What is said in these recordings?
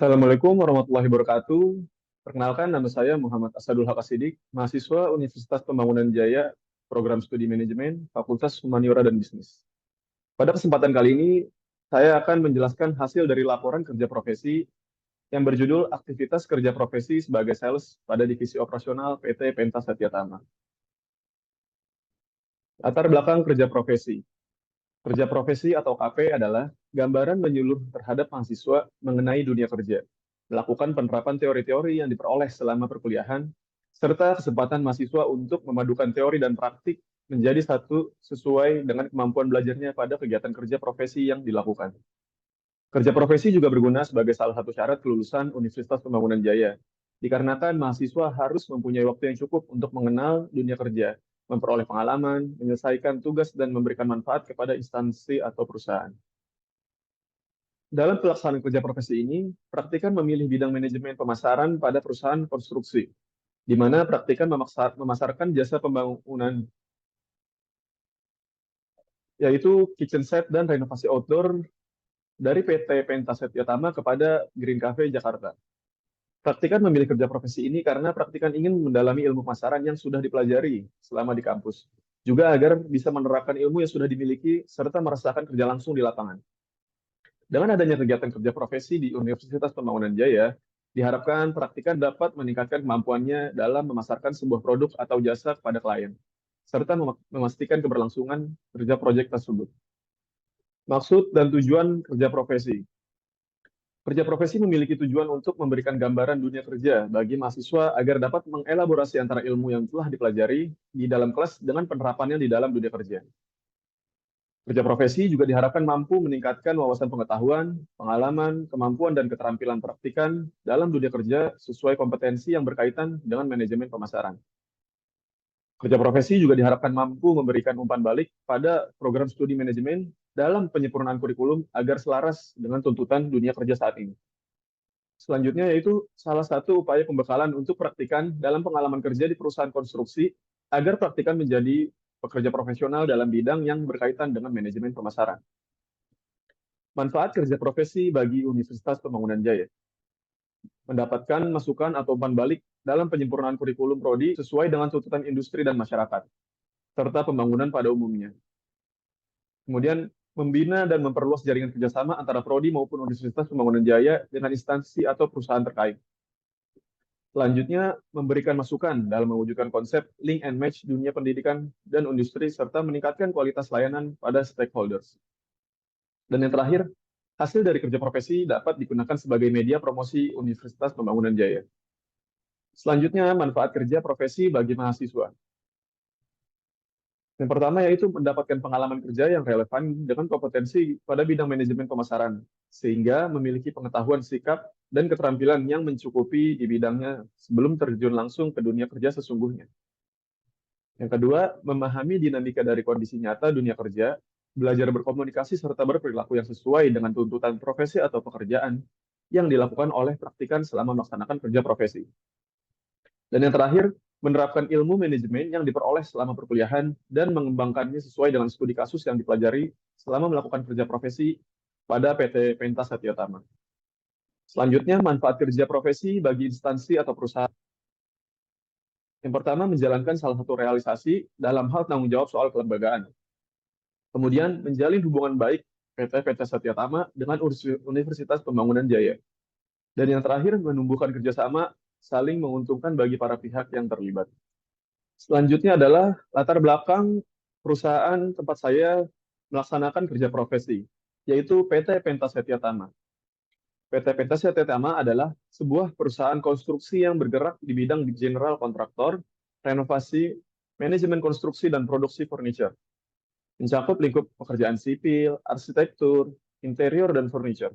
Assalamualaikum warahmatullahi wabarakatuh. Perkenalkan, nama saya Muhammad Asadul Hakasidik, mahasiswa Universitas Pembangunan Jaya, Program Studi Manajemen, Fakultas Humaniora dan Bisnis. Pada kesempatan kali ini, saya akan menjelaskan hasil dari laporan kerja profesi yang berjudul Aktivitas Kerja Profesi sebagai Sales pada Divisi Operasional PT Penta Setia Tama. Latar belakang kerja profesi. Kerja profesi atau KP adalah gambaran menyeluruh terhadap mahasiswa mengenai dunia kerja, melakukan penerapan teori-teori yang diperoleh selama perkuliahan, serta kesempatan mahasiswa untuk memadukan teori dan praktik menjadi satu sesuai dengan kemampuan belajarnya pada kegiatan kerja profesi yang dilakukan. Kerja profesi juga berguna sebagai salah satu syarat kelulusan Universitas Pembangunan Jaya, dikarenakan mahasiswa harus mempunyai waktu yang cukup untuk mengenal dunia kerja, memperoleh pengalaman, menyelesaikan tugas, dan memberikan manfaat kepada instansi atau perusahaan. Dalam pelaksanaan kerja profesi ini, praktikan memilih bidang manajemen pemasaran pada perusahaan konstruksi, di mana praktikan memasarkan jasa pembangunan, yaitu kitchen set dan renovasi outdoor dari PT Penta Setia Tama kepada Green Cafe Jakarta. Praktikan memilih kerja profesi ini karena praktikan ingin mendalami ilmu pemasaran yang sudah dipelajari selama di kampus. Juga agar bisa menerapkan ilmu yang sudah dimiliki serta merasakan kerja langsung di lapangan. Dengan adanya kegiatan kerja profesi di Universitas Pembangunan Jaya, diharapkan praktikan dapat meningkatkan kemampuannya dalam memasarkan sebuah produk atau jasa kepada klien, serta memastikan keberlangsungan kerja proyek tersebut. Maksud dan tujuan kerja profesi. Kerja profesi memiliki tujuan untuk memberikan gambaran dunia kerja bagi mahasiswa agar dapat mengelaborasi antara ilmu yang telah dipelajari di dalam kelas dengan penerapannya di dalam dunia kerja. Kerja profesi juga diharapkan mampu meningkatkan wawasan pengetahuan, pengalaman, kemampuan, dan keterampilan praktikan dalam dunia kerja sesuai kompetensi yang berkaitan dengan manajemen pemasaran. Kerja profesi juga diharapkan mampu memberikan umpan balik pada program studi manajemen dalam penyempurnaan kurikulum agar selaras dengan tuntutan dunia kerja saat ini. Selanjutnya yaitu salah satu upaya pembekalan untuk praktikan dalam pengalaman kerja di perusahaan konstruksi agar praktikan menjadi pekerja profesional dalam bidang yang berkaitan dengan manajemen pemasaran. Manfaat kerja profesi bagi Universitas Pembangunan Jaya. Mendapatkan masukan atau umpan balik dalam penyempurnaan kurikulum prodi sesuai dengan tuntutan industri dan masyarakat, serta pembangunan pada umumnya. Kemudian membina dan memperluas jaringan kerjasama antara prodi maupun Universitas Pembangunan Jaya dengan instansi atau perusahaan terkait. Selanjutnya, memberikan masukan dalam mewujudkan konsep link and match dunia pendidikan dan industri serta meningkatkan kualitas layanan pada stakeholders. Dan yang terakhir, hasil dari kerja profesi dapat digunakan sebagai media promosi Universitas Pembangunan Jaya. Selanjutnya, manfaat kerja profesi bagi mahasiswa. Yang pertama yaitu mendapatkan pengalaman kerja yang relevan dengan kompetensi pada bidang manajemen pemasaran, sehingga memiliki pengetahuan sikap dan keterampilan yang mencukupi di bidangnya sebelum terjun langsung ke dunia kerja sesungguhnya. Yang kedua, memahami dinamika dari kondisi nyata dunia kerja, belajar berkomunikasi serta berperilaku yang sesuai dengan tuntutan profesi atau pekerjaan yang dilakukan oleh praktikan selama melaksanakan kerja profesi. Dan yang terakhir, menerapkan ilmu manajemen yang diperoleh selama perkuliahan dan mengembangkannya sesuai dengan studi kasus yang dipelajari selama melakukan kerja profesi pada PT Penta Setia Tama. Selanjutnya, manfaat kerja profesi bagi instansi atau perusahaan. Yang pertama, menjalankan salah satu realisasi dalam hal tanggung jawab soal kelembagaan. Kemudian, menjalin hubungan baik PT Setia Tama dengan Universitas Pembangunan Jaya. Dan yang terakhir, menumbuhkan kerjasama saling menguntungkan bagi para pihak yang terlibat. Selanjutnya adalah latar belakang perusahaan tempat saya melaksanakan kerja profesi, yaitu PT Penta Setia Tama. PT Penta Setia Tama adalah sebuah perusahaan konstruksi yang bergerak di bidang general kontraktor, renovasi, manajemen konstruksi, dan produksi furniture. Mencakup lingkup pekerjaan sipil, arsitektur, interior, dan furniture.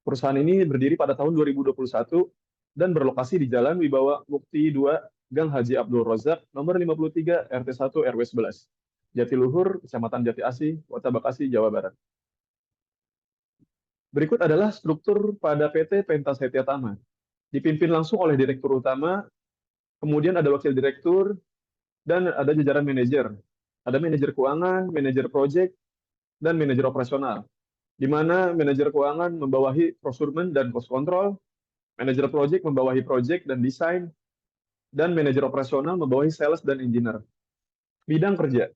Perusahaan ini berdiri pada tahun 2021 dan berlokasi di Jalan Wibawa Mukti 2, Gang Haji Abdul Razak, nomor 53, RT 1, RW 11, Jatiluhur, Kecamatan Jati Asih, Kota Bekasi, Jawa Barat. Berikut adalah struktur pada PT Penta Setia Tama. Dipimpin langsung oleh Direktur Utama, kemudian ada Wakil Direktur, dan ada jajaran manajer. Ada manajer keuangan, manajer proyek, dan manajer operasional. di mana manajer keuangan membawahi procurement dan cost control, manajer project membawahi project dan desain, dan manajer operasional membawahi sales dan engineer. Bidang kerja.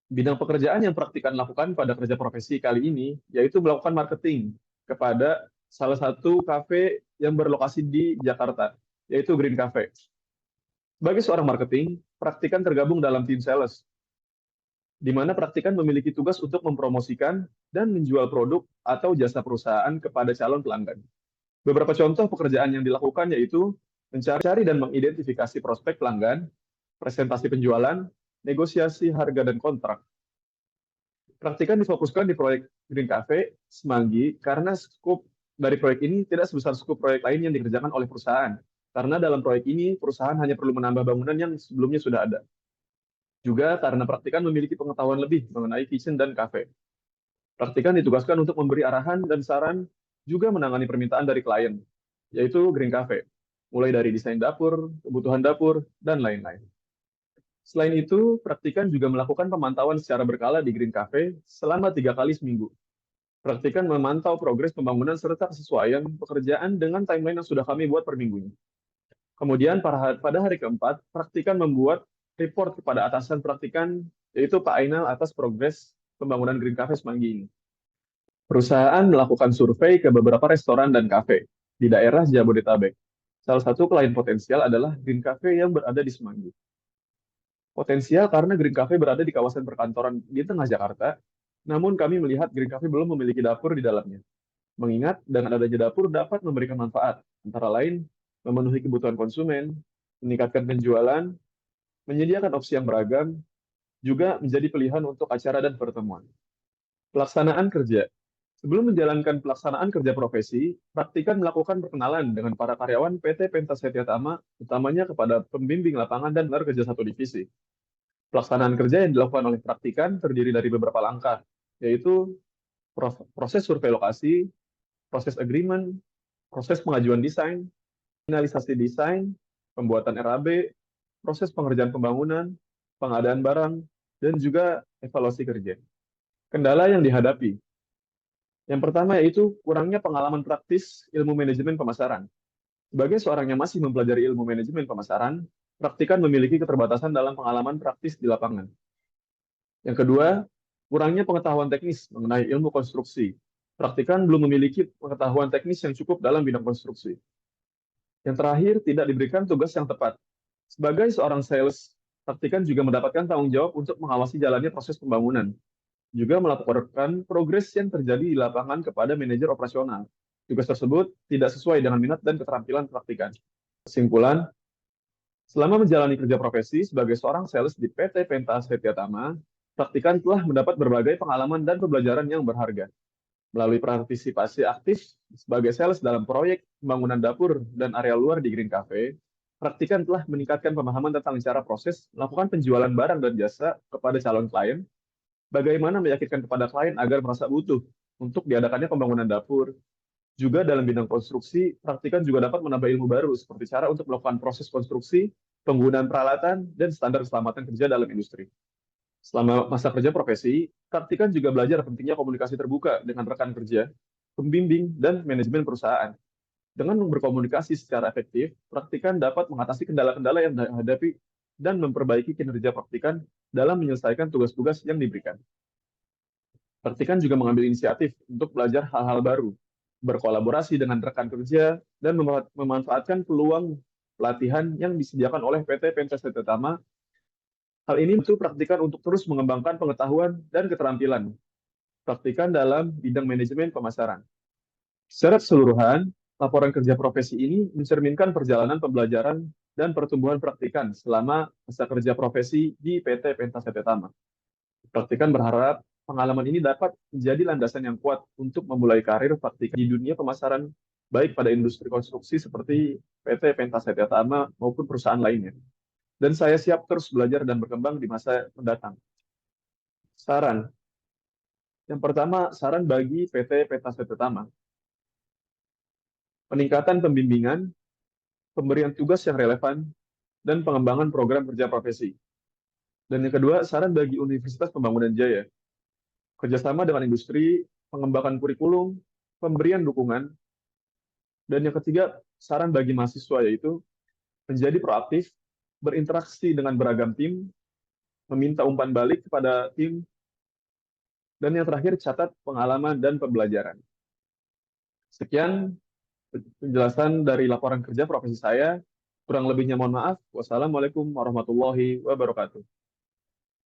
Bidang pekerjaan yang praktikan lakukan pada kerja profesi kali ini yaitu melakukan marketing kepada salah satu kafe yang berlokasi di Jakarta, yaitu Green Cafe. Sebagai seorang marketing, praktikan tergabung dalam tim sales, di mana praktikan memiliki tugas untuk mempromosikan dan menjual produk atau jasa perusahaan kepada calon pelanggan. Beberapa contoh pekerjaan yang dilakukan yaitu mencari dan mengidentifikasi prospek pelanggan, presentasi penjualan, negosiasi harga dan kontrak. Praktikan difokuskan di proyek Green Cafe Semanggi karena skop dari proyek ini tidak sebesar skop proyek lain yang dikerjakan oleh perusahaan. Karena dalam proyek ini, perusahaan hanya perlu menambah bangunan yang sebelumnya sudah ada. Juga karena praktikan memiliki pengetahuan lebih mengenai kitchen dan cafe. Praktikan ditugaskan untuk memberi arahan dan saran, juga menangani permintaan dari klien, yaitu Green Cafe, mulai dari desain dapur, kebutuhan dapur, dan lain-lain. Selain itu, praktikan juga melakukan pemantauan secara berkala di Green Cafe selama 3 kali seminggu. Praktikan memantau progres pembangunan serta kesesuaian pekerjaan dengan timeline yang sudah kami buat per minggunya. Kemudian pada hari keempat, praktikan membuat report kepada atasan praktikan, yaitu Pak Ainal atas progres pembangunan Green Cafe Semanggi ini. Perusahaan melakukan survei ke beberapa restoran dan kafe di daerah Jabodetabek. Salah satu klien potensial adalah Green Cafe yang berada di Semanggi. Potensial karena Green Cafe berada di kawasan perkantoran di tengah Jakarta, namun kami melihat Green Cafe belum memiliki dapur di dalamnya. Mengingat dengan adanya dapur dapat memberikan manfaat, antara lain memenuhi kebutuhan konsumen, meningkatkan penjualan, menyediakan opsi yang beragam, juga menjadi pilihan untuk acara dan pertemuan. Pelaksanaan kerja. Sebelum menjalankan pelaksanaan kerja profesi, praktikan melakukan perkenalan dengan para karyawan PT Pentas Setia Tama, utamanya kepada pembimbing lapangan dan kerja satu divisi. Pelaksanaan kerja yang dilakukan oleh praktikan terdiri dari beberapa langkah, yaitu proses survei lokasi, proses agreement, proses pengajuan desain, finalisasi desain, pembuatan RAB, proses pengerjaan pembangunan, pengadaan barang, dan juga evaluasi kerja. Kendala yang dihadapi. Yang pertama yaitu kurangnya pengalaman praktis ilmu manajemen pemasaran. Sebagai seorang yang masih mempelajari ilmu manajemen pemasaran, praktikan memiliki keterbatasan dalam pengalaman praktis di lapangan. Yang kedua, kurangnya pengetahuan teknis mengenai ilmu konstruksi. Praktikan belum memiliki pengetahuan teknis yang cukup dalam bidang konstruksi. Yang terakhir, tidak diberikan tugas yang tepat. Sebagai seorang sales, praktikan juga mendapatkan tanggung jawab untuk mengawasi jalannya proses pembangunan. Juga melaporkan progres yang terjadi di lapangan kepada manajer operasional. Tugas tersebut tidak sesuai dengan minat dan keterampilan praktikan. Kesimpulan, selama menjalani kerja profesi sebagai seorang sales di PT Pentas Setia Tama, praktikan telah mendapat berbagai pengalaman dan pembelajaran yang berharga. Melalui partisipasi aktif sebagai sales dalam proyek pembangunan dapur dan area luar di Green Cafe, praktikan telah meningkatkan pemahaman tentang cara proses melakukan penjualan barang dan jasa kepada calon klien, bagaimana meyakinkan kepada klien agar merasa butuh untuk diadakannya pembangunan dapur. Juga dalam bidang konstruksi, praktikan juga dapat menambah ilmu baru seperti cara untuk melakukan proses konstruksi, penggunaan peralatan, dan standar keselamatan kerja dalam industri. Selama masa kerja profesi, praktikan juga belajar pentingnya komunikasi terbuka dengan rekan kerja, pembimbing, dan manajemen perusahaan. Dengan berkomunikasi secara efektif, praktikan dapat mengatasi kendala-kendala yang dihadapi dan memperbaiki kinerja praktikan dalam menyelesaikan tugas-tugas yang diberikan. Praktikan juga mengambil inisiatif untuk belajar hal-hal baru, berkolaborasi dengan rekan kerja, dan memanfaatkan peluang pelatihan yang disediakan oleh PT Pentas Setia Tama. Hal ini itu praktikan untuk terus mengembangkan pengetahuan dan keterampilan. Praktikan dalam bidang manajemen pemasaran. Secara keseluruhan, laporan kerja profesi ini mencerminkan perjalanan pembelajaran dan pertumbuhan praktikan selama masa kerja profesi di PT Pentas Setia Tama. Praktikan berharap pengalaman ini dapat menjadi landasan yang kuat untuk memulai karir praktikan di dunia pemasaran, baik pada industri konstruksi seperti PT Pentas Setia Tama maupun perusahaan lainnya. Dan saya siap terus belajar dan berkembang di masa mendatang. Saran. Yang pertama, saran bagi PT Pentas Setia Tama. Peningkatan pembimbingan, pemberian tugas yang relevan, dan pengembangan program kerja profesi. Dan yang kedua, saran bagi Universitas Pembangunan Jaya. Kerjasama dengan industri, pengembangan kurikulum, pemberian dukungan, dan yang ketiga, saran bagi mahasiswa yaitu menjadi proaktif, berinteraksi dengan beragam tim, meminta umpan balik kepada tim, dan yang terakhir, catat pengalaman dan pembelajaran. Sekian penjelasan dari laporan kerja profesi saya. Kurang lebihnya mohon maaf. Wassalamualaikum warahmatullahi wabarakatuh.